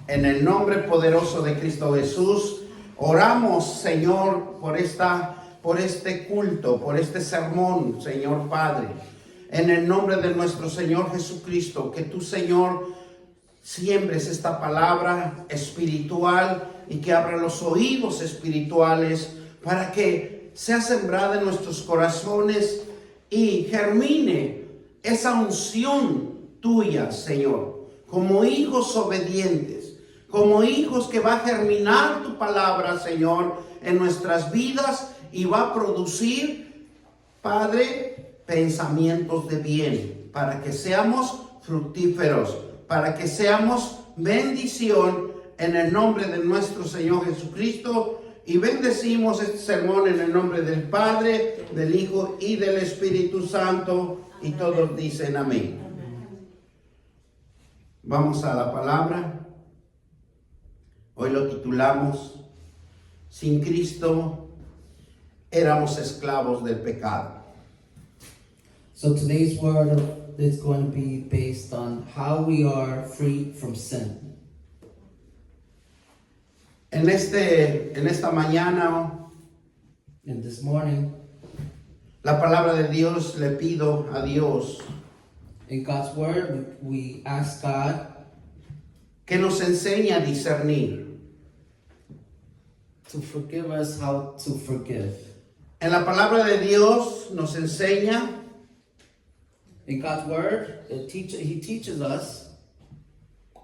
En el nombre poderoso de Cristo Jesús, oramos, Señor, por este culto, por este sermón, Señor Padre. En el nombre de nuestro Señor Jesucristo, que tú, Señor, siembres esta palabra espiritual y que abra los oídos espirituales para que sea sembrada en nuestros corazones y germine esa unción tuya, Señor, como hijos obedientes, como hijos que va a germinar tu palabra, Señor, en nuestras vidas y va a producir, Padre, pensamientos de bien, para que seamos fructíferos, para que seamos bendición en el nombre de nuestro Señor Jesucristo. Y bendecimos este sermón en el nombre del Padre, del Hijo y del Espíritu Santo. Y todos dicen amén. Vamos a la palabra. Hoy lo titulamos: Sin Cristo éramos esclavos del pecado. So today's word is going to be based on how we are free from sin. En esta mañana, And this morning, la palabra de Dios, le pido a Dios in God's word, we ask God que nos enseñe a discernir. to forgive us how to forgive. En la palabra de Dios nos enseña In God's word, He teaches us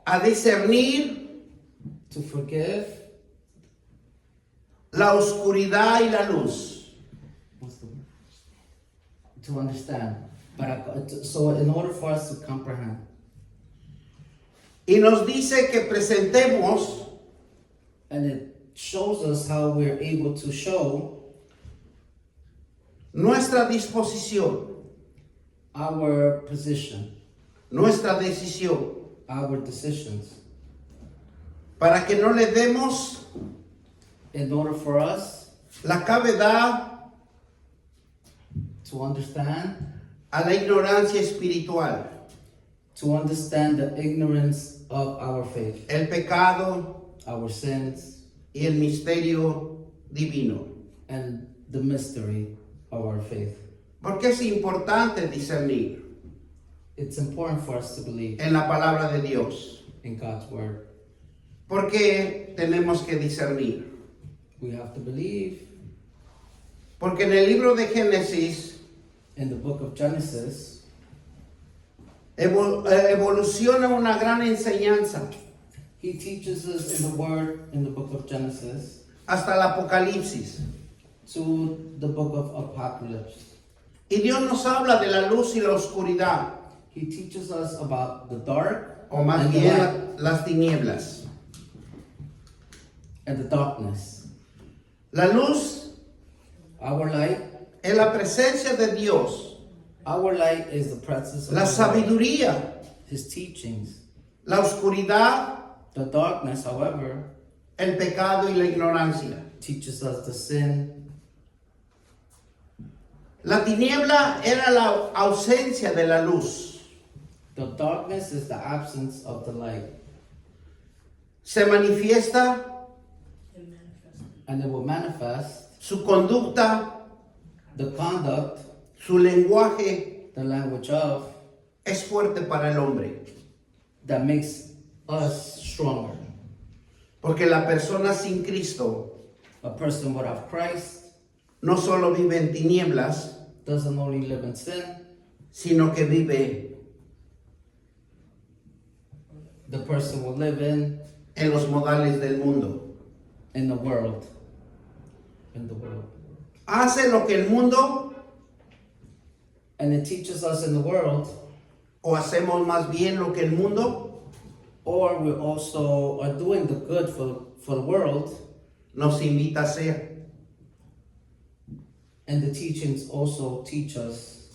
a discernir to forgive la oscuridad y la luz. what's the word? To understand. So in order for us to comprehend. Y nos dice que presentemos And it shows us how we're able to show nuestra disposición, our position, nuestra decisión, our decisions, para que no le demos in order for us la cavidad to understand, a la ignorancia espiritual, to understand the ignorance of our faith, el pecado our sins, y el misterio divino. and the mystery of our faith. Porque es importante discernir It's important for us to believe en la palabra de Dios. in God's word. ¿Por qué tenemos que discernir? We have to believe Porque en el libro de Génesis in the book of Genesis, evoluciona una gran enseñanza He teaches us in the word in the book of Genesis hasta el Apocalipsis. to the book of Apocalypse. Y Dios nos habla de la luz y la oscuridad, He teaches us about the dark o más and the bien light las tinieblas. and the darkness. La luz Our light, es la presencia de Dios, our light is the presence of la God, sabiduría. His teachings. La oscuridad, The darkness, however, el pecado y la ignorancia. teaches us the sin. La tiniebla era la ausencia de la luz. The darkness is the absence of the light, Se manifiesta and it will manifest su conducta, the conduct, su lenguaje the language of, es fuerte para el hombre. that makes us stronger. Porque la persona sin Cristo A person without Christ no solo vive en tinieblas, doesn't only live in sin, sino que vive the person will live en los modales del mundo. in the world. In the world. Hace lo que el mundo, And it teaches us in the world, o hacemos más bien lo que el mundo or we also are doing the good for the world, nos invita a hacer. and the teachings also teach us.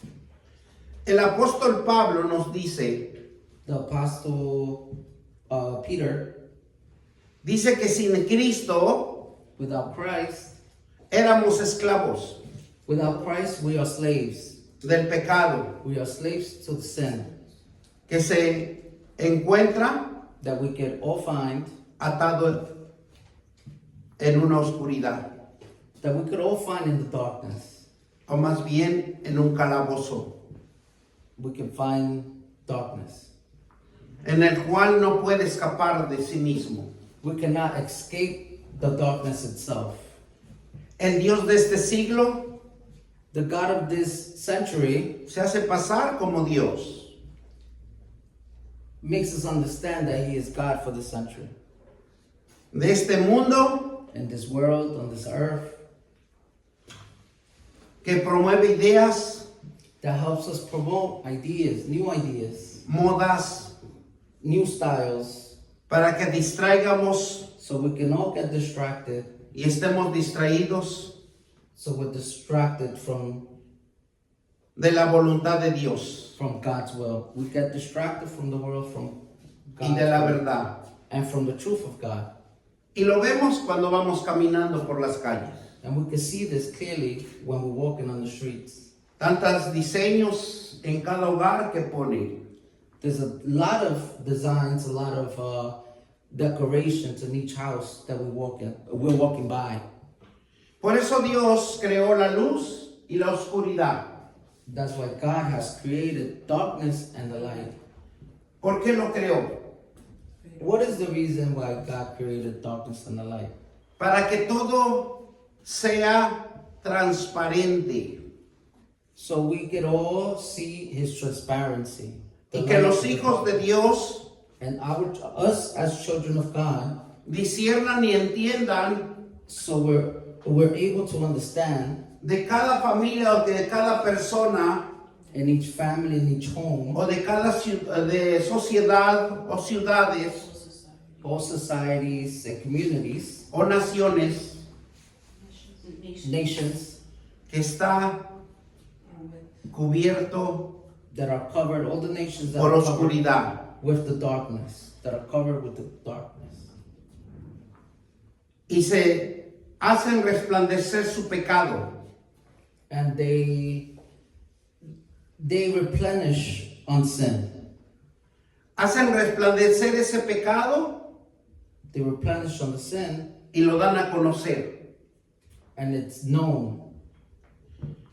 El apóstol Pablo nos dice, The apostle Peter, dice que sin Cristo without Christ, éramos esclavos without Christ we are slaves. del pecado We are slaves to the sin que se encuentra that we could all find, atado en una oscuridad, that we could all find in the darkness. o más bien en un calabozo, We can find darkness. en el cual no puede escapar de sí mismo. We cannot escape the darkness itself. El Dios de este siglo The God of this century se hace pasar como Dios. makes us understand that He is God for this century. De este mundo In this world, on this earth, que promueve ideas, that helps us promote ideas, modas, new styles, para que distraigamos so we can all get distracted. y estemos distraídos So we're distracted from de la voluntad de Dios God's will. We get distracted from the world, from y God's de la will, verdad. and from the truth of God. Y lo vemos cuando vamos caminando por las calles. And we can see this clearly when we're walking on the streets. Tantos diseños en cada hogar que pone. There's a lot of designs, a lot of decorations in each house that we're walking by. Por eso Dios creó la luz y la oscuridad. That's why God has created darkness and the light. ¿Por qué lo creó? What is the reason why God created darkness and the light? Para que todo sea transparente So we could all see His transparency. The y que light los of the hijos de dark. Dios And us as children of God, disciernan y entiendan so we're able to understand de cada familia o de cada persona in each family, in each home, o de cada de sociedad o ciudades all societies and communities, o naciones nations que está cubierto that are covered, all the nations that por are covered oscuridad. with the darkness, that are covered with the darkness. Y se hacen resplandecer su pecado And they replenish on sin. hacen resplandecer ese pecado They replenish on the sin, y lo dan a conocer. and it's known.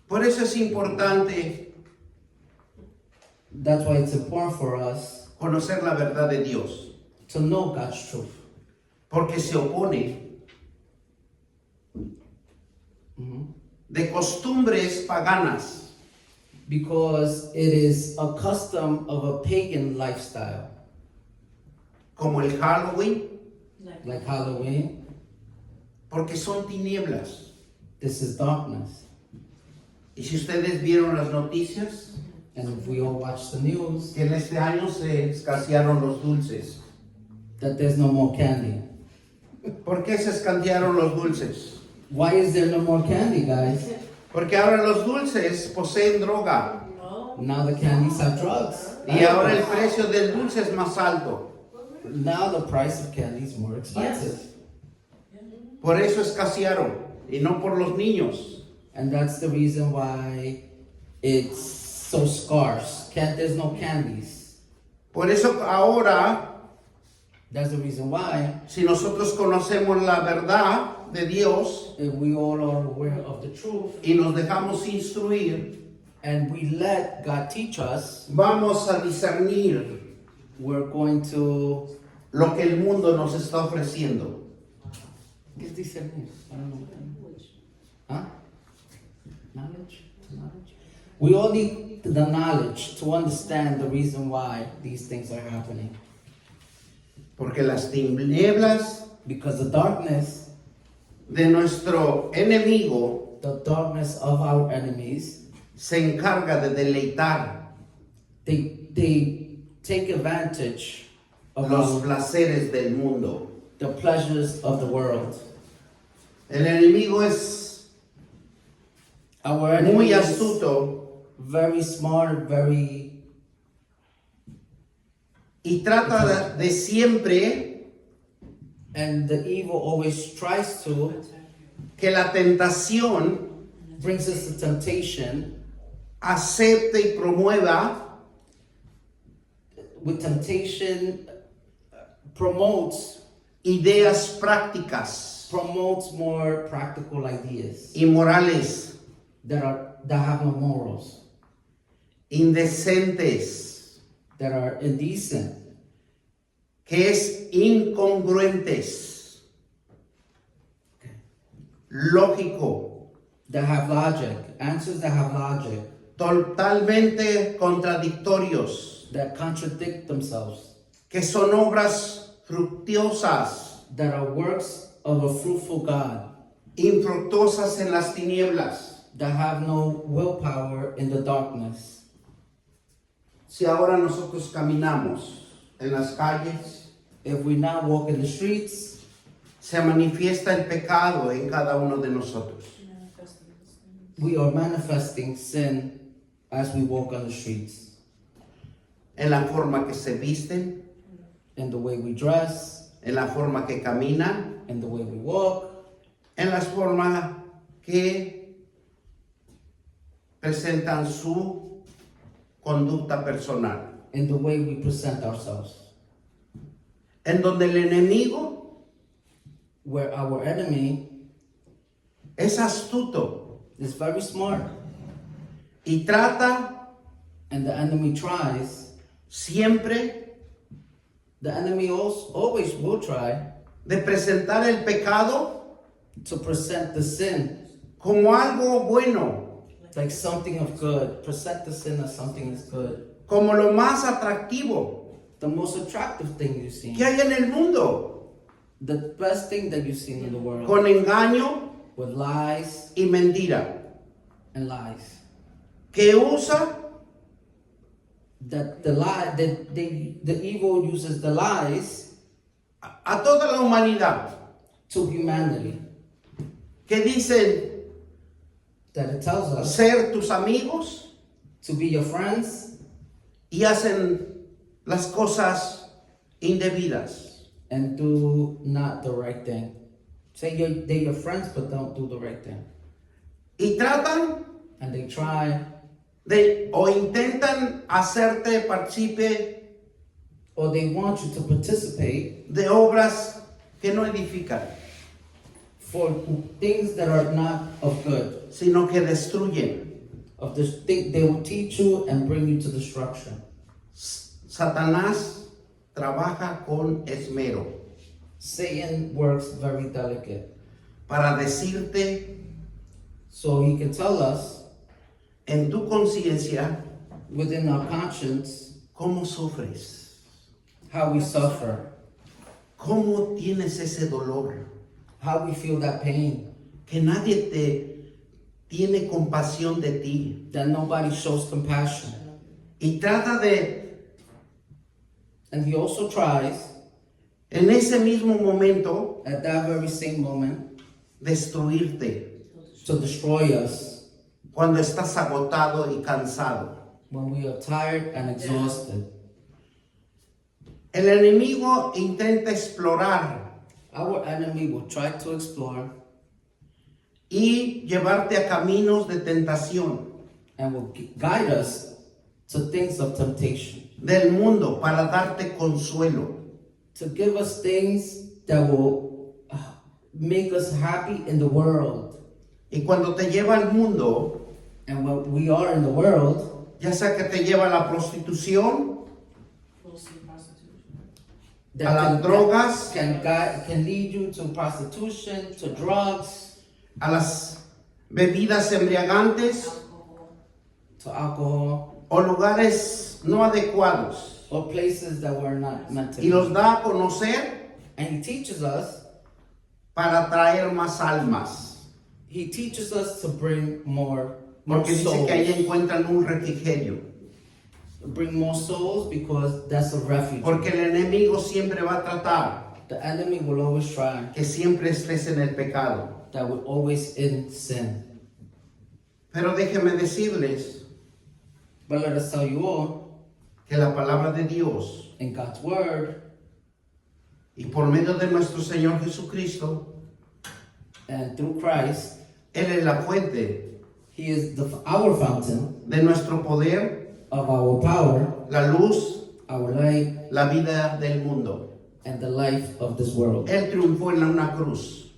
Por eso es importante That's why it's important for us conocer la verdad de Dios, to know God's truth. porque se opone Mhm. de costumbres paganas, Because it is a custom of a pagan lifestyle, como el Halloween, like Halloween. porque son tinieblas. This is darkness. Y si ustedes vieron las noticias, And if we all watch the news, que en este año se escasearon los dulces. that there's no more candy. ¿Por qué se escasearon los dulces? Why is there no more candy, guys? Porque ahora los dulces poseen droga Now the candies have drugs. y ahora el precio del dulce es más alto. Now the price of candy is more expensive. Por eso escasearon y no por los niños. And that's the reason why it's so scarce. There's no candies. Por eso ahora, That's the reason why si nosotros conocemos la verdad de Dios if we all are aware of the truth y nos dejamos instruir, and we let God teach us, vamos a discernir we're going to. lo que el mundo nos está ofreciendo. ¿Qué es discernir? I don't know. Huh? Knowledge? Knowledge? We all need the knowledge to understand the reason why these things are happening. Porque las tinieblas Because the darkness, de nuestro enemigo the darkness of our enemies, se encarga de deleitar they take advantage of los placeres del mundo. the pleasures of the world. El enemigo es Our enemy muy is astuto very smart, very, y trata de siempre and the evil always tries to que la tentación brings us to temptation. acepte y promueva With temptation, promotes ideas prácticas more practical ideas y morales, that have no morals, indecentes, that are indecent, que es incongruentes, lógico, that have logic, answers that have logic, totalmente contradictorios, that contradict themselves, que son obras fructuosas, that are works of a fruitful God, infructuosas en las tinieblas. that have no willpower in the darkness. Si ahora nosotros caminamos en las calles, If we now walk in the streets, se manifiesta el pecado en cada uno de nosotros. we are manifesting sin as we walk on the streets, En la forma que se visten, in the way we dress, en la forma que caminan, in the way we walk, en la forma que presentan su conducta personal. in the way we present ourselves. En donde el enemigo Where our enemy es astuto is very smart, y trata and the enemy tries, siempre the enemy always will try de presentar el pecado to present the sin como algo bueno, like something of good, present the sin as something is good, como lo más atractivo the most attractive thing you've seen, que hay en el mundo, the best thing that you've seen in the world, con engaño with lies y mentira, and lies. que usa That the evil uses the lies a toda la humanidad, to humanity. que dicen That it tells us ser tus amigos to be your friends y hacen las cosas indebidas. and do not the right thing. Say they're your friends, but don't do the right thing. Y tratan And they try, o intentan hacerte partícipe or they want you to participate de obras que no edifican, for things that are not of good. sino que destruyen. Of this thing, they will teach you and bring you to destruction. Satanás trabaja con esmero Satan works very delicate, para decirte so he can tell us en tu conciencia within our conscience cómo sufres, how we suffer, cómo tienes ese dolor, how we feel that pain, que nadie te tiene compasión de ti that nobody shows compassion. y trata de And he also tries, en ese mismo momento at that very same moment, destruirte to destroy us cuando estás agotado y cansado. when we are tired and exhausted. El enemigo intenta explorar Our enemy will try to explore y llevarte a caminos de tentación and will guide us to things of temptation, del mundo para darte consuelo. to give us things that will make us happy in the world. Y cuando te lleva al mundo, And when we are in the world, ya sea que te lleva a la prostitución, that a las drogas, can lead you to prostitution, to drugs, a las bebidas embriagantes to alcohol, o lugares no adecuados. or places that were not meant to Y be. los da a conocer And he teaches us, para traer más almas. he teaches us to bring more Porque dice souls. que ahí encuentran un refrigerio. Bring more souls because that's a refuge. Porque el enemigo siempre va a tratar The enemy will always try que siempre estés en el pecado. that we're always in sin. Pero déjenme decirles But let us tell you all, que la palabra de Dios in God's word y por medio de nuestro Señor Jesucristo, and through Christ, Él es la fuente he is our fountain de nuestro poder, of our power, la luz, our light, la vida del mundo. and the life of this world. Él triunfó en una cruz.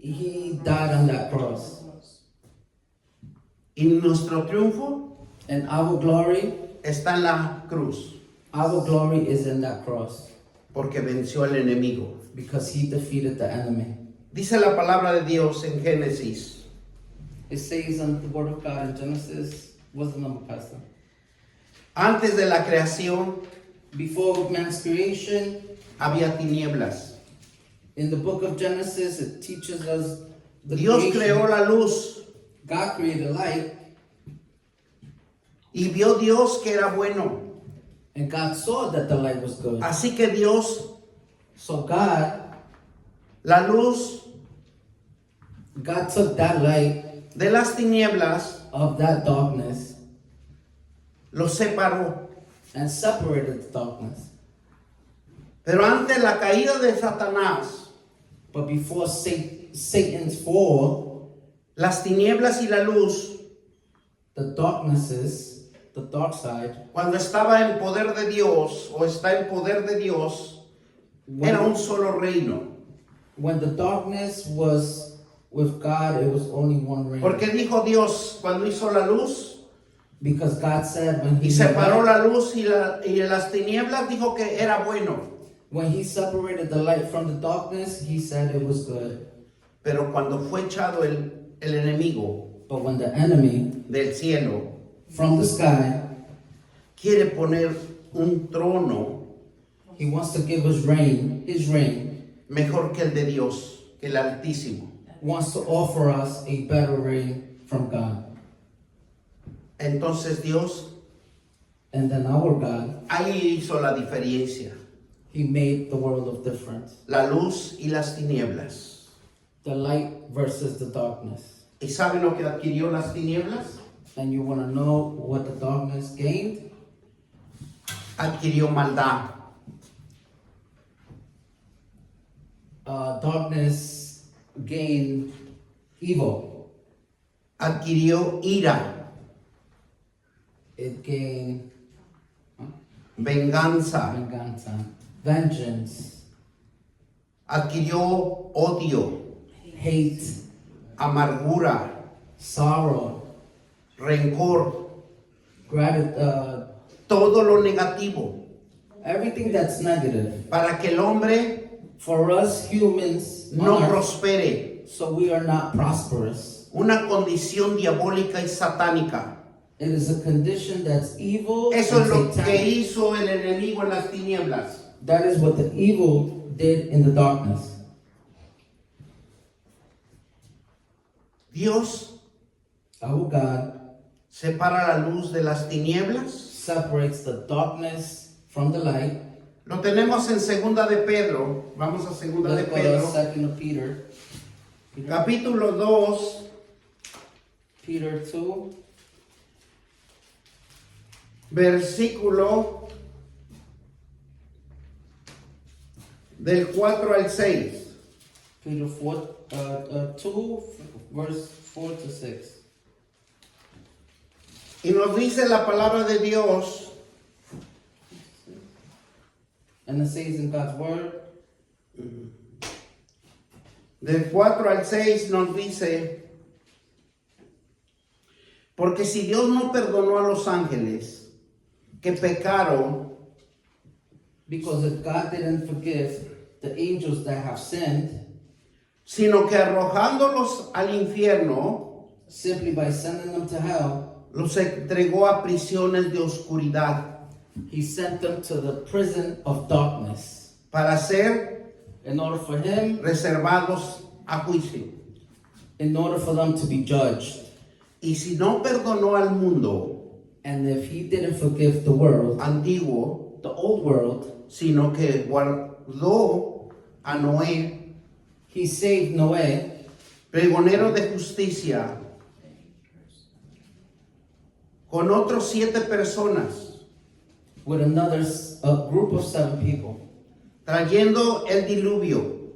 He died on that cross. Y nuestro triunfo And our glory, está en la cruz, our glory is in that cross porque venció al enemigo. because he defeated the enemy. Dice la palabra de Dios en Génesis, It says in the word of God in Genesis, what's the number, Pastor? antes de la creación Before man's creation, había tinieblas. in the book of Genesis, it teaches us the Dios creation. creó la luz God created light, y vio Dios que era bueno. and God saw that the light was good. Así que Dios, So God took that light de las tinieblas of that darkness lo separó. and separated the darkness. Pero ante la caída de Satanás, But before Satan's fall, las tinieblas y la luz, the darknesses, the dark side, cuando estaba en poder de Dios o está en poder de Dios, era un solo reino. when the darkness was with God, it was only one reign. Porque dijo Dios cuando hizo la luz Because God said when y he separó made- la luz y las tinieblas, dijo que era bueno. when he separated the light from the darkness, he said it was good. Pero cuando fue echado el enemigo But when the enemy del cielo from the sky, quiere poner un trono he wants to give us reign, his reign, mejor que el de Dios, que el Altísimo, wants to offer us a better reign from God. entonces Dios And then our God, ahí hizo la diferencia, he made the world of difference. la luz y las tinieblas. The light versus the darkness. ¿Y saben lo que adquirió las tinieblas? And you want to know what the darkness gained? Adquirió maldad, Darkness gained evil. adquirió ira, It gained venganza, vengeance, adquirió odio, hate, amargura, sorrow, rencor, gratitude, todo lo negativo, everything that's negative. para que el hombre For us humans, no on earth, prospere. so we are not prosperous. Una condición diabólica y satánica. It is a condition that's evil Eso es and lo que satanic. hizo el enemigo en las tinieblas. That is what the evil did in the darkness. Dios Our God separa la luz de las tinieblas. separates the darkness from the light. Lo tenemos en Segunda de Pedro. Vamos a Segunda de Let's go to Pedro. 2 of Peter. Capítulo 2, Peter 2, versículo del 4 al 6. Peter 2, verse 4 to 6. Y nos dice la palabra de Dios And it says in God's word, del 4 al 6 nos dice, porque si Dios no perdonó a los ángeles que pecaron, because if God didn't forgive the angels that have sinned, sino que arrojándolos al infierno, simply by sending them to hell, los entregó a prisiones de oscuridad he sent them to the prison of darkness para ser in order for him, reservados a juicio. in order for them to be judged. Y si no perdonó al mundo And if he didn't forgive the world, antiguo, the old world, sino que guardó a Noé, he saved Noé, pregonero de justicia, con otros 7 personas, with another group of 7 people, trayendo el diluvio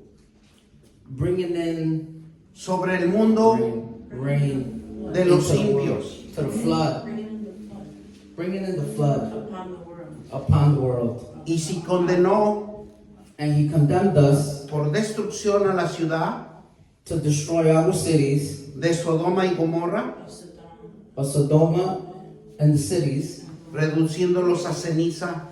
bringing in sobre el mundo rain de los into the world, impios. to the flood, bringing in the flood upon the world. upon the world. Y si condenó And he condemned us por destrucción a la ciudad to destroy our cities de Sodoma y Gomorra, of Sodoma and the cities, reduciéndolos a ceniza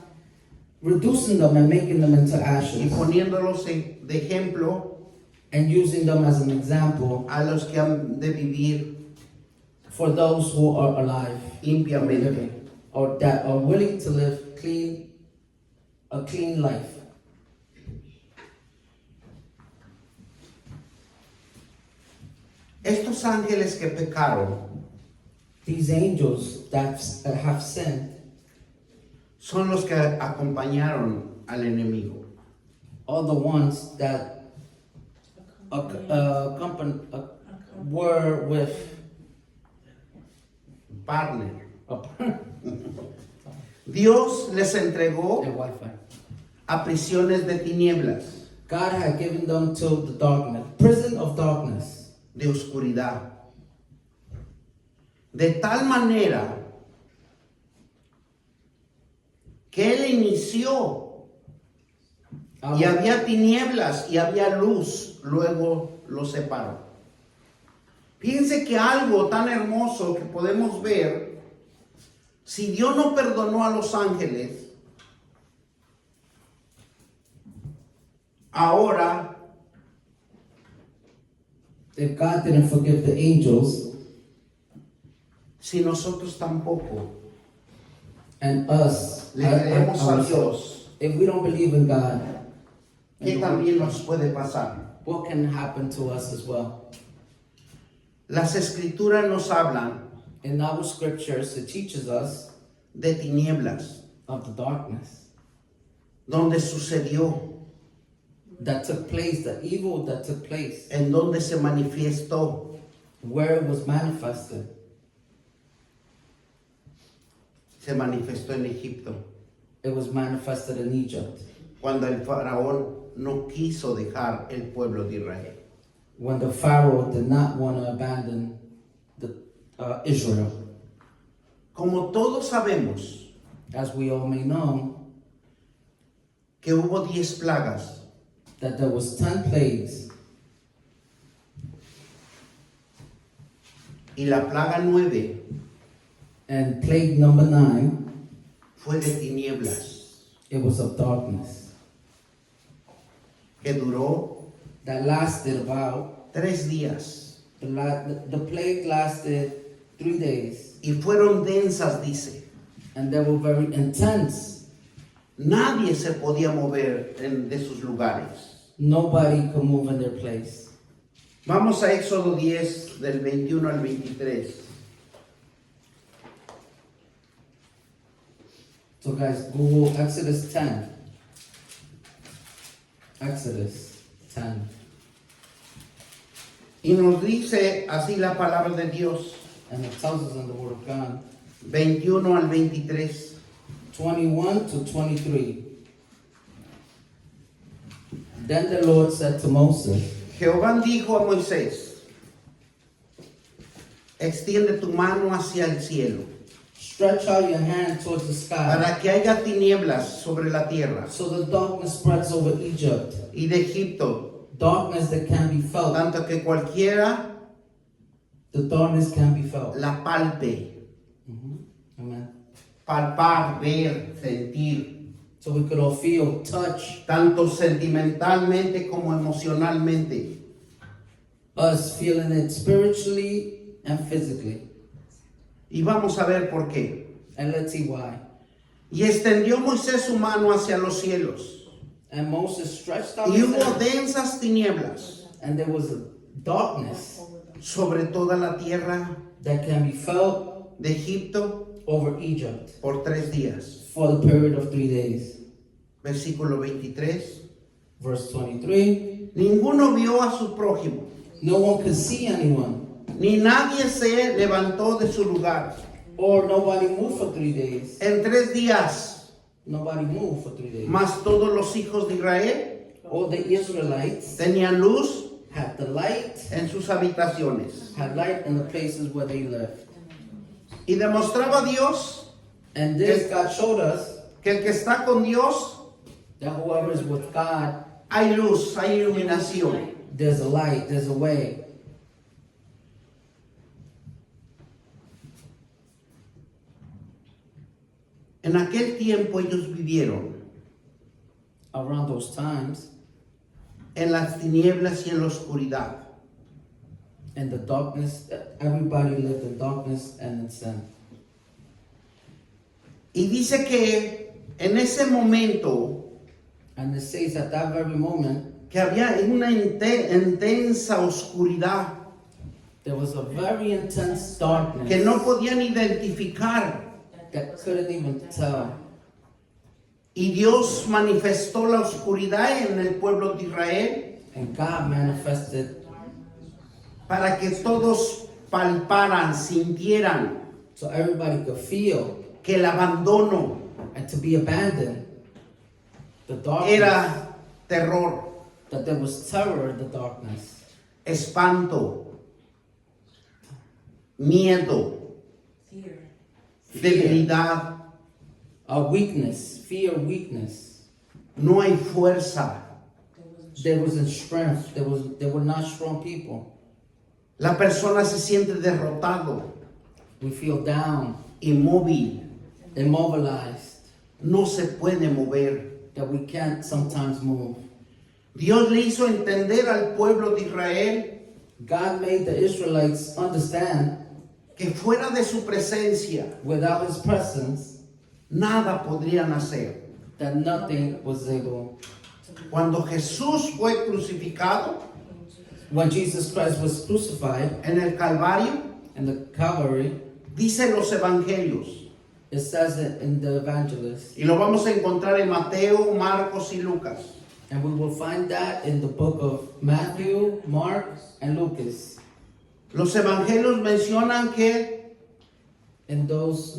reducing them and making them into y ashes, poniéndolos de ejemplo and using them as an example a los que han de vivir for those who are alive limpiamente. or that are willing to live a clean life. Estos ángeles que pecaron These angels that have sinned son los que acompañaron al enemigo. are the ones that were with Partner. a Dios les entregó Wi-Fi. a prisiones de tinieblas, God had given them to the darkness, prison of darkness, de oscuridad. De tal manera que Él inició y había tinieblas y había luz, luego los separó. Fíjense que algo tan hermoso que podemos ver, si Dios no perdonó a los ángeles, ahora If God didn't forgive the angels si nosotros tampoco and us, le creemos a ourselves, Dios, if we don't believe in God, ¿qué también nos puede pasar? what can happen to us as well? Las escrituras nos hablan In our scriptures, it teaches us de tinieblas, of the darkness donde sucedió, that took place, the evil that took place, en donde se manifestó. where it was manifested. Se manifestó en Egipto, It was manifested in Egypt, cuando el faraón no quiso dejar el pueblo de Israel. when the Pharaoh did not want to abandon the Israel. Como todos sabemos As we all may know, que hubo 10 plagas, that there was 10 plagues, y la plaga 9 and plague number 9, fue de tinieblas, it was of darkness, que duró that lasted about, 3 días, the plague lasted 3 days, y fueron densas, dice. and they were very intense. Nadie se podía mover de sus lugares. Nobody could move in their place. Vamos a Éxodo 10, del 21 al 23. So guys, Google Exodus 10. Exodus 10. Y nos dice así la palabra de Dios, And it tells us in the Word of God, 21 al 23. 21 to 23. Then the Lord said to Moses, Jehová dijo a Moisés, extiende tu mano hacia el cielo, stretch out your hand towards the sky, para que haya tinieblas sobre la tierra so the darkness spreads over Egypt, y de Egipto, darkness that can be felt, tanto que cualquiera the darkness can be felt. la palpe. Amen. Palpar, ver, sentir, So we could all feel, touch, tanto sentimentalmente como emocionalmente. us feeling it spiritually and physically. Y vamos a ver por qué. And let's see why. Y extendió Moisés su mano hacia los cielos, And Moses stretched out y his hubo hand, densas tinieblas and there was a darkness sobre toda la tierra that can be felt de Egipto over Egypt por 3 días. for the period of 3 days. Versículo 23. Verse 23, Ninguno vio a su prójimo, no one could see anyone, ni nadie se levantó de su lugar. or nobody moved for 3 days. En 3 días, Nobody moved for 3 days. más todos los hijos de Israel All the Israelites tenían luz had the light, en sus habitaciones. had light in the places where they lived. Y demostraba Dios And this God showed us que el que está con Dios That whoever is with God, hay luz, hay iluminación. there's a light, there's a way. En aquel tiempo ellos vivieron Around those times, en las tinieblas y en la oscuridad. in the darkness, everybody lived in darkness and in sin. Y dice que en ese momento And it says at that very moment, que había una intensa oscuridad there was a very intense darkness que no podían identificar. that couldn't even tell. Y Dios manifestó la oscuridad en el pueblo de Israel And God manifested para que todos palparan, sintieran so everybody could feel que el abandono and to be abandoned. The darkness, era terror, that there was terror in the darkness, espanto, miedo, debilidad. a weakness, fear, weakness. No hay fuerza. There wasn't strength. They were not strong people. La persona se siente derrotado, We feel down, inmóvil, immobilized, no se puede mover. that we can't sometimes move. Dios le hizo entender al pueblo de Israel God made the Israelites understand que fuera de su presencia without his presence nada podrían hacer. that nothing was able. Cuando Jesús fue crucificado When Jesus Christ was crucified en el Calvario, in the Calvary, dice los evangelios, it says it in the evangelists, y lo vamos a encontrar en Mateo, Marcos y Lucas. and we will find that in the book of Matthew, Mark, and Lucas. Los evangelios mencionan que In those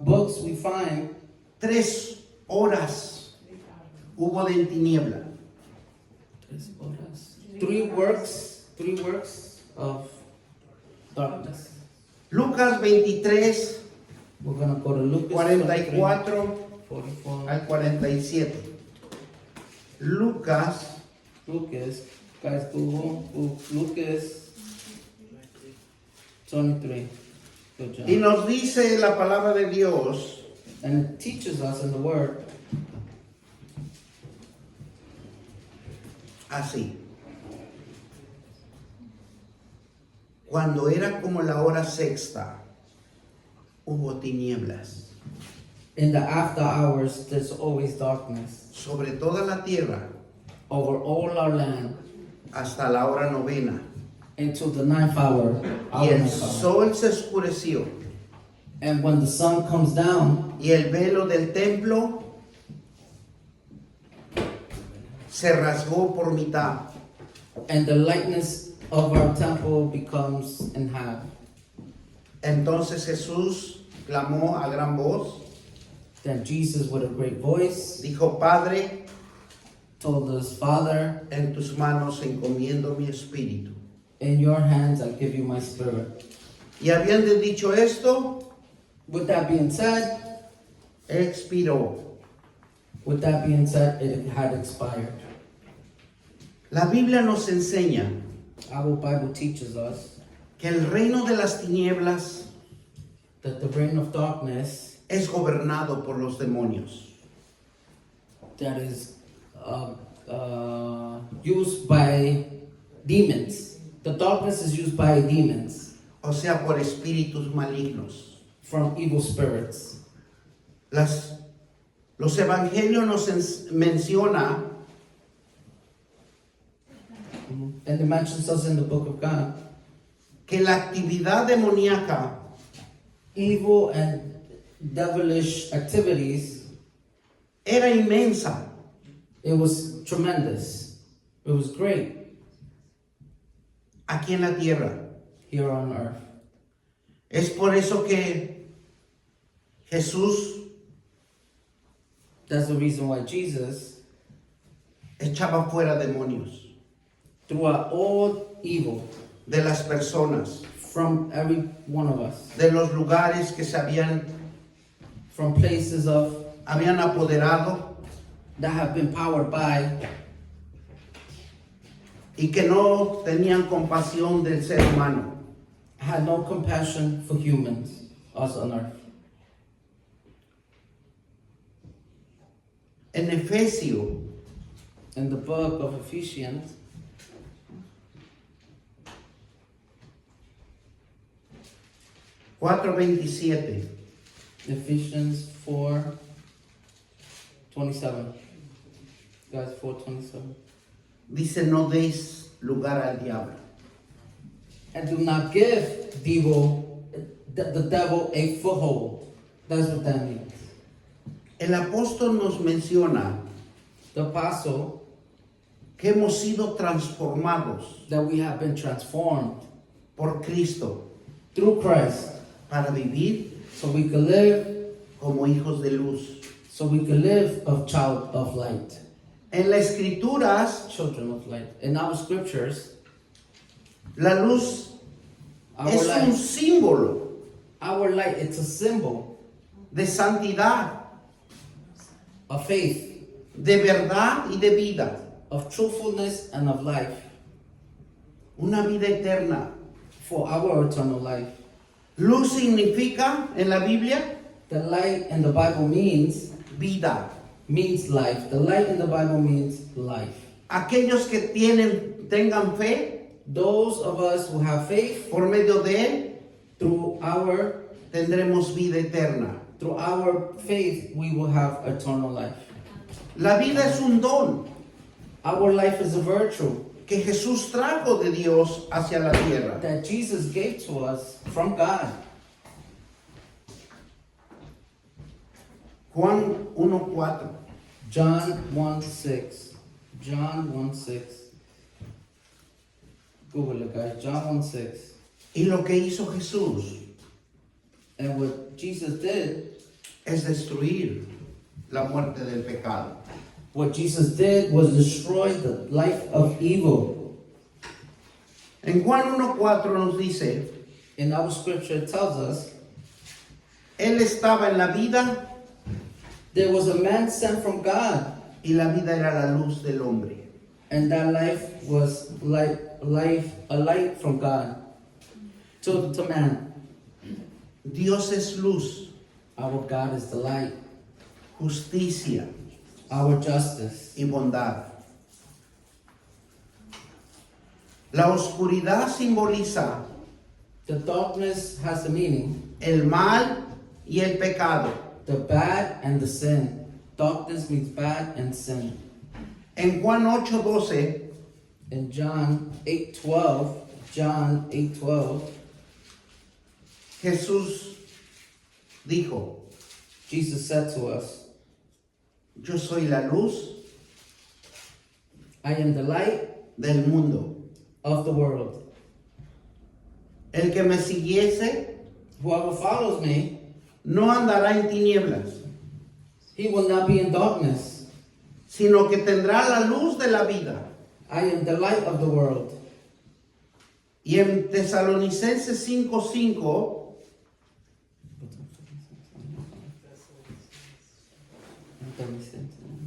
books we find 3 horas hubo de tiniebla. 3 works of darkness. Lucas 23, We're going to go to Lucas 23, 44 44. al 47. Lucas Lucas, guys, Google, Lucas 23. Good job. y nos dice la palabra de Dios And it teaches us in the Word así. Cuando era como la hora sexta, hubo tinieblas in the after hours, there's always darkness sobre toda la tierra over all our land hasta la hora novena. until the 9th hour. Y el sol se oscureció And when the sun comes down, y el velo del templo se rasgó por mitad. and the lightness of our temple becomes in half. Entonces Jesús clamó a gran voz, Then Jesus, with a great voice, dijo: Padre, told us, Father, en tus manos encomiendo mi espíritu. in your hands I give you my spirit. Y habiendo dicho esto, With that being said, expiró. it had expired. La Biblia nos enseña Our Bible teaches us que el reino de las tinieblas that the reign of darkness es gobernado por los demonios. that is used by demons. The darkness is used by demons, O sea, por espíritus malignos. from evil spirits. Los evangelios nos menciona And it mentions us in the book of God. que la actividad demoníaca Evil and devilish activities, era inmensa. it was tremendous. It was great Aquí en la tierra. here on earth. Es por eso que Jesús That's the reason why Jesus echaba fuera demonios threw out all evil de las personas, from every one of us, de los lugares que se habían from places of apoderado that have been powered by y que no tenían compasión del ser humano. had no compassion for humans, us on earth. En Efesios In the book of Ephesians, 4:27 Ephesians 4:27. Guys, 4:27. dice, no deis lugar al diablo. And do not give the devil a foothold. That's what that means. El apóstol nos menciona The apostle, que hemos sido transformados that we have been transformed por Cristo through Christ, para vivir so we can live, como hijos de luz. so we can live a child of light, En las escrituras, children of light. In our scriptures, la luz our es un light, símbolo it's a symbol de santidad, of faith, de verdad y de vida. of truthfulness, and of life, Una vida eterna. for our eternal life. Luz significa en la Biblia The light in the Bible means vida. life. The light in the Bible means life. Aquellos que tengan fe Those of us who have faith, por medio de él, through our tendremos vida eterna. faith, we will have eternal life. La vida es un don Our life is a virtue que Jesús trajo de Dios hacia la tierra. that Jesus gave to us from God. Juan 1:4. John 1:6. John 1:6. Google it, guys. John 1:6. Y lo que hizo Jesús And what Jesus did, es destruir la muerte del pecado. what Jesus did was destroy the life of evil. En Juan 1:4 nos dice, In our scripture, it tells us Él estaba en la vida there was a man sent from God, y la vida era la luz del hombre. and that life was a light from God to man. Dios es luz, Our God is the light, justicia our justice. y bondad. La oscuridad simboliza The darkness has the meaning, el mal y el pecado. the bad and the sin. Darkness means bad and sin. En Juan 8:12 In John 8:12, Jesús dijo, Jesus said to us, yo soy la luz I am the light del mundo. of the world. El que me siguiese Whoever follows me, no andará en tinieblas, he will not be in darkness. sino que tendrá la luz de la vida. I am the light of the world. Y en Tesalonicenses 5:5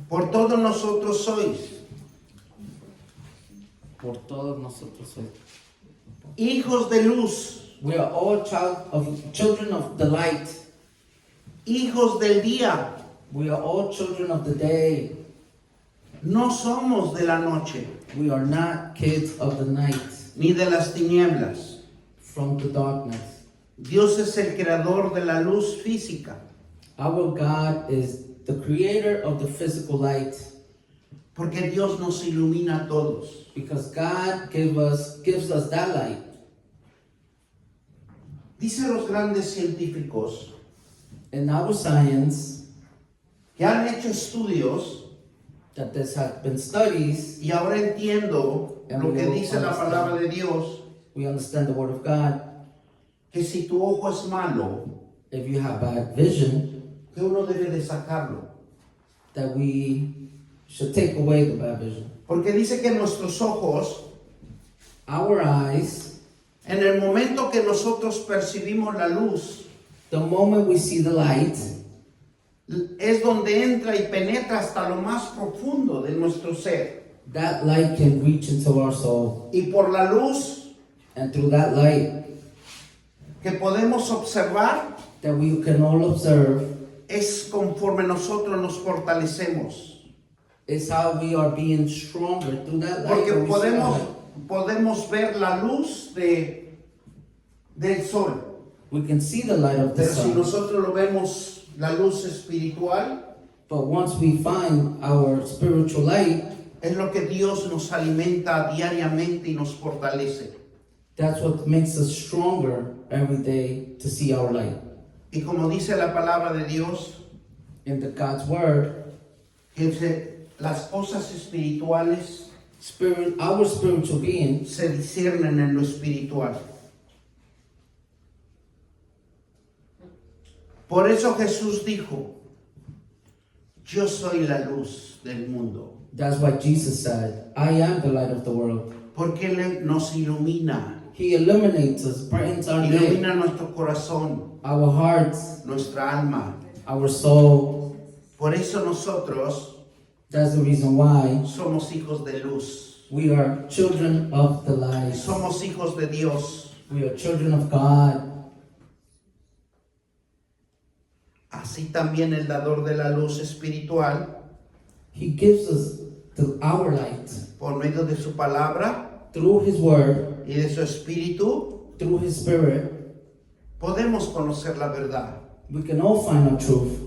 por todos nosotros sois Por todos nosotros soy. hijos de luz, We are all children of the light. hijos del día. We are all children of the day. No somos de la noche, We are not kids of the night, ni de las tinieblas. from the darkness. Dios es el creador de la luz física, Our God is the creator of the physical light, porque Dios nos ilumina a todos. because God gives us that light. Dicen los grandes científicos In our science, que han hecho estudios, that there have been studies, y ahora entiendo lo que dice la palabra de Dios, we understand the word of God. que si tu ojo es malo, If you have bad vision, que uno debe de sacarlo. that we should take away the bad vision. Porque dice que nuestros ojos, Our eyes, en el momento que nosotros percibimos la luz, the moment we see the light, es donde entra y penetra hasta lo más profundo de nuestro ser. That light can reach into our soul. Y por la luz And through that light que podemos observar, that we can all observe es conforme nosotros nos fortalecemos. is how we are being stronger through that light. Porque that we see that light. podemos ver la luz del sol. We can see the light of the Pero si sun. nosotros lo vemos, la luz espiritual, But once we find our spiritual light, es lo que Dios nos alimenta diariamente y nos fortalece. that's what makes us stronger every day to see our light. Y como dice la palabra de Dios, In the God's word, las cosas espirituales our spiritual being se disciernen en lo espiritual. Por eso Jesús dijo, yo soy la luz del mundo. That's why Jesus said, I am the light of the world. Porque Él nos ilumina, He illuminates us, brightens our day, ilumina nuestro corazón, our hearts, nuestra alma. our soul. Por eso nosotros That's the reason why somos hijos de luz, we are children of the light. somos hijos de Dios. We are children of God. Así también el dador de la luz espiritual, He gives us our light por medio de su palabra through His word, y de su espíritu, through His spirit. podemos conocer la verdad. We can all find our truth.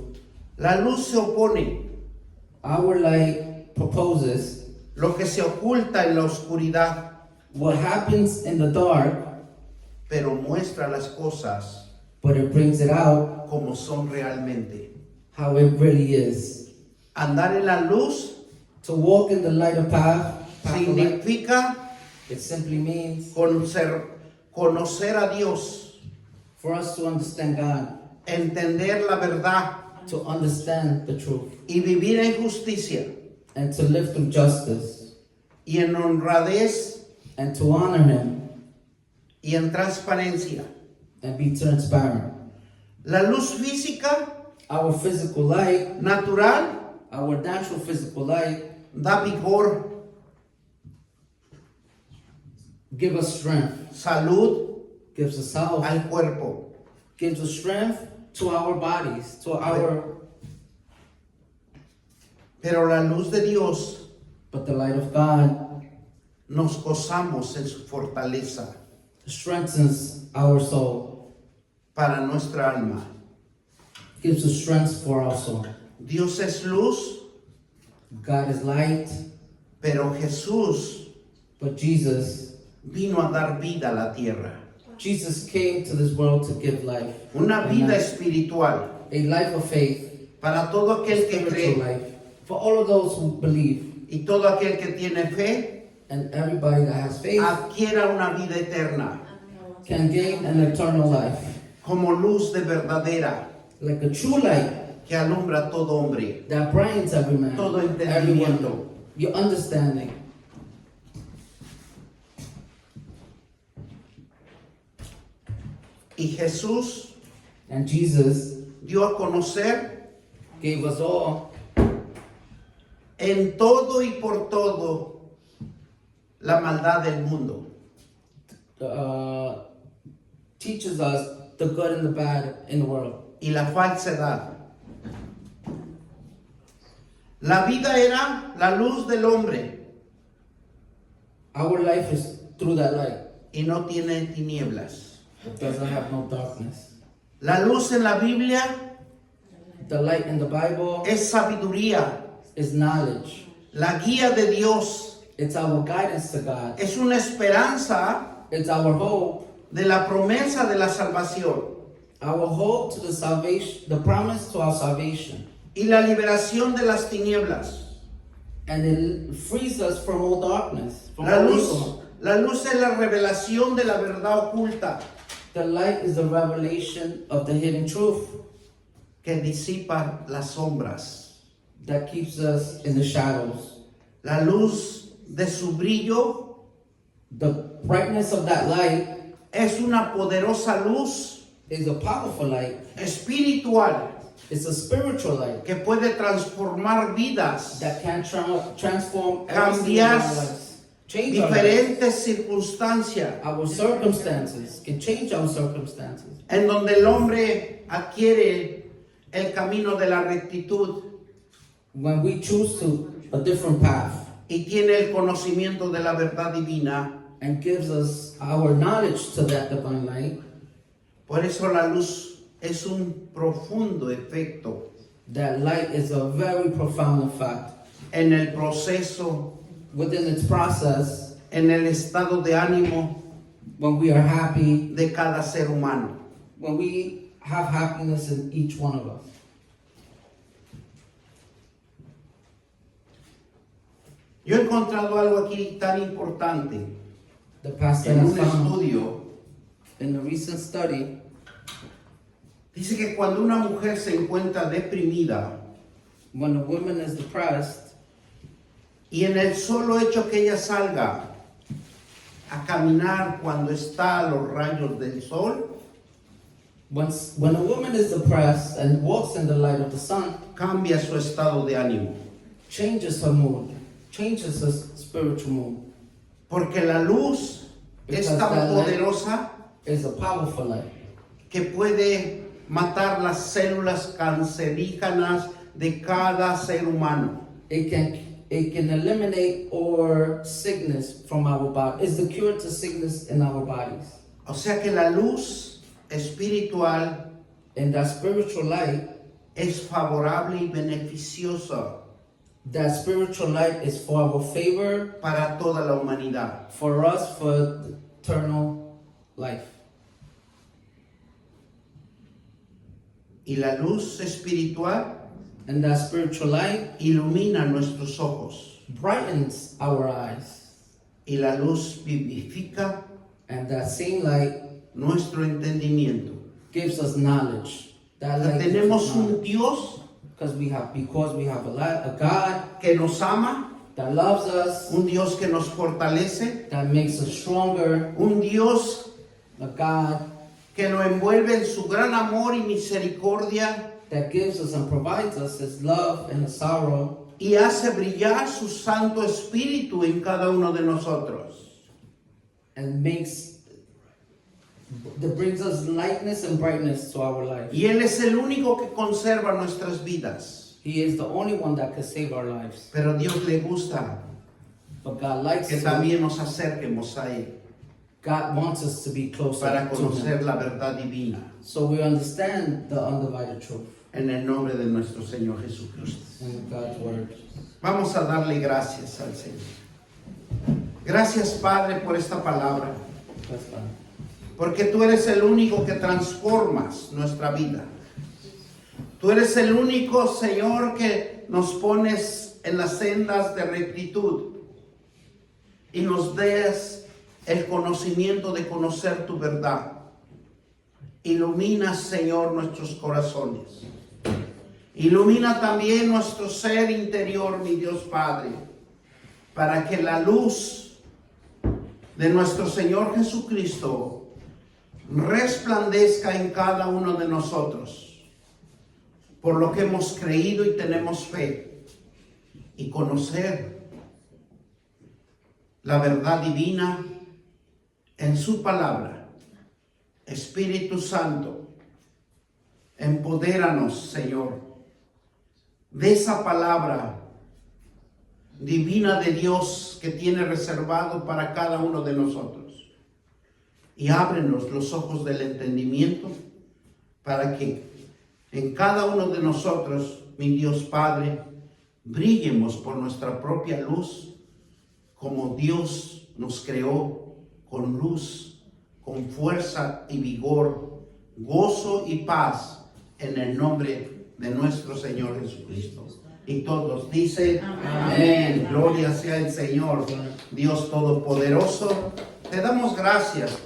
La luz se opone, Our light proposes lo que se oculta en la oscuridad, what happens in the dark, pero muestra las cosas but it brings it out como son realmente. how it really is. Andar en la luz To walk in the light of path of light, significa it simply means conocer a Dios, for us to understand God, entender la verdad to understand the truth, y vivir en justicia and to live through justice, y en honradez and to honor Him, y en transparencia. and be transparent. La luz física Our physical light, natural our natural physical light, da vigor, give us strength, salud gives us health, al cuerpo. gives us strength to our bodies, to our. Pero la luz de Dios But the light of God nos gozamos en su fortaleza strengthens our soul, para nuestra alma. gives us strength for our soul. Dios es luz, God is light, pero Jesús but Jesus vino a dar vida a la tierra. Jesus came to this world to give life. Una vida Amen. espiritual A life of faith, para todo aquel que spiritual cree life. For all of those who believe, y todo aquel que tiene fe and everybody that has faith adquiera una vida eterna can gain an eternal life. como luz de verdadera Like a true light que alumbra a todo hombre. that brightens every man, Todo entendimiento. everyone, your understanding. Y Jesús And Jesus dio a conocer gave us all en todo y por todo la maldad del mundo. teaches us the good and the bad in the world. Y la falsedad. La vida era la luz del hombre Our life is through that light. y no tiene tinieblas. It doesn't have no darkness. La luz en la Biblia The light in the Bible es sabiduría, is knowledge. la guía de Dios, It's our guidance to God. es una esperanza It's our hope. de la promesa de la salvación Our hope to the salvation, the promise to our salvation. y la liberación de las tinieblas. And it frees us from all darkness. From all evil. La luz es la revelación de la verdad oculta The light is the revelation of the hidden truth que disipa las sombras. that keeps us in the shadows. La luz de su brillo The brightness of that light es una poderosa luz is a powerful light, espiritual It's a spiritual light que puede transformar vidas, that can transform every single cambiar one of us. Change our lives. diferentes circunstancias, Our circumstances can change our circumstances. en donde el hombre adquiere el camino de la rectitud When we choose to a different path y tiene el conocimiento de la verdad divina. and gives us our knowledge to that divine light, Por eso la luz es un profundo efecto that light is a very profound effect en el proceso, within its process en el estado de ánimo when we are happy, de cada ser humano. when we have happiness in each one of us. Yo he encontrado algo aquí tan importante The pastor en has un found estudio. in a recent study Dice que cuando una mujer se encuentra deprimida when a woman is depressed, y en el solo hecho que ella salga a caminar cuando está a los rayos del sol, when a woman is depressed and walks in the light of the sun, cambia su estado de ánimo. changes her mood, changes her spiritual mood. Porque la luz es Because tan that light poderosa is a powerful light que puede matar las células cancerígenas de cada ser humano. it can eliminate or sickness from our body. It's the cure to sickness in our bodies. O sea que la luz espiritual And that spiritual light, es favorable y beneficiosa that spiritual light is for our favor, para toda la humanidad. for us, for eternal life. Y la luz espiritual And that spiritual light ilumina nuestros ojos. brightens our eyes. Y la luz vivifica And that same light nuestro entendimiento. gives us knowledge. That light gives Tenemos us un knowledge. Dios Because we have a God que nos ama, that loves us, un Dios que nos fortalece, that makes us stronger, un Dios a God que nos envuelve en su gran amor y misericordia that gives us and provides us His love and His sorrow, y hace brillar su Santo Espíritu en cada uno de nosotros. and that brings us lightness and brightness to our life. Y Él es el único que conserva nuestras vidas. He is the only one that can save our lives. Pero Dios le gusta But God likes que to. también nos acerquemos a Él God wants us to be closer para to Him, conocer la verdad divina. so we understand the undivided truth En el nombre de nuestro Señor Jesucristo. in God's word. Vamos a darle gracias al Señor. Gracias, Padre, por esta palabra. That's fine. Porque tú eres el único que transformas nuestra vida. Tú eres el único, Señor, que nos pones en las sendas de rectitud y nos des el conocimiento de conocer tu verdad. Ilumina, Señor, nuestros corazones. Ilumina también nuestro ser interior, mi Dios Padre, para que la luz de nuestro Señor Jesucristo resplandezca en cada uno de nosotros, por lo que hemos creído y tenemos fe, y conocer la verdad divina en su palabra. Espíritu Santo, empodéranos, Señor, de esa palabra divina de Dios que tiene reservado para cada uno de nosotros. Y ábrenos los ojos del entendimiento para que en cada uno de nosotros, mi Dios Padre, brillemos por nuestra propia luz, como Dios nos creó, con luz, con fuerza y vigor, gozo y paz, en el nombre de nuestro Señor Jesucristo. Y todos dicen, amén. Gloria sea el Señor, Dios Todopoderoso. Te damos gracias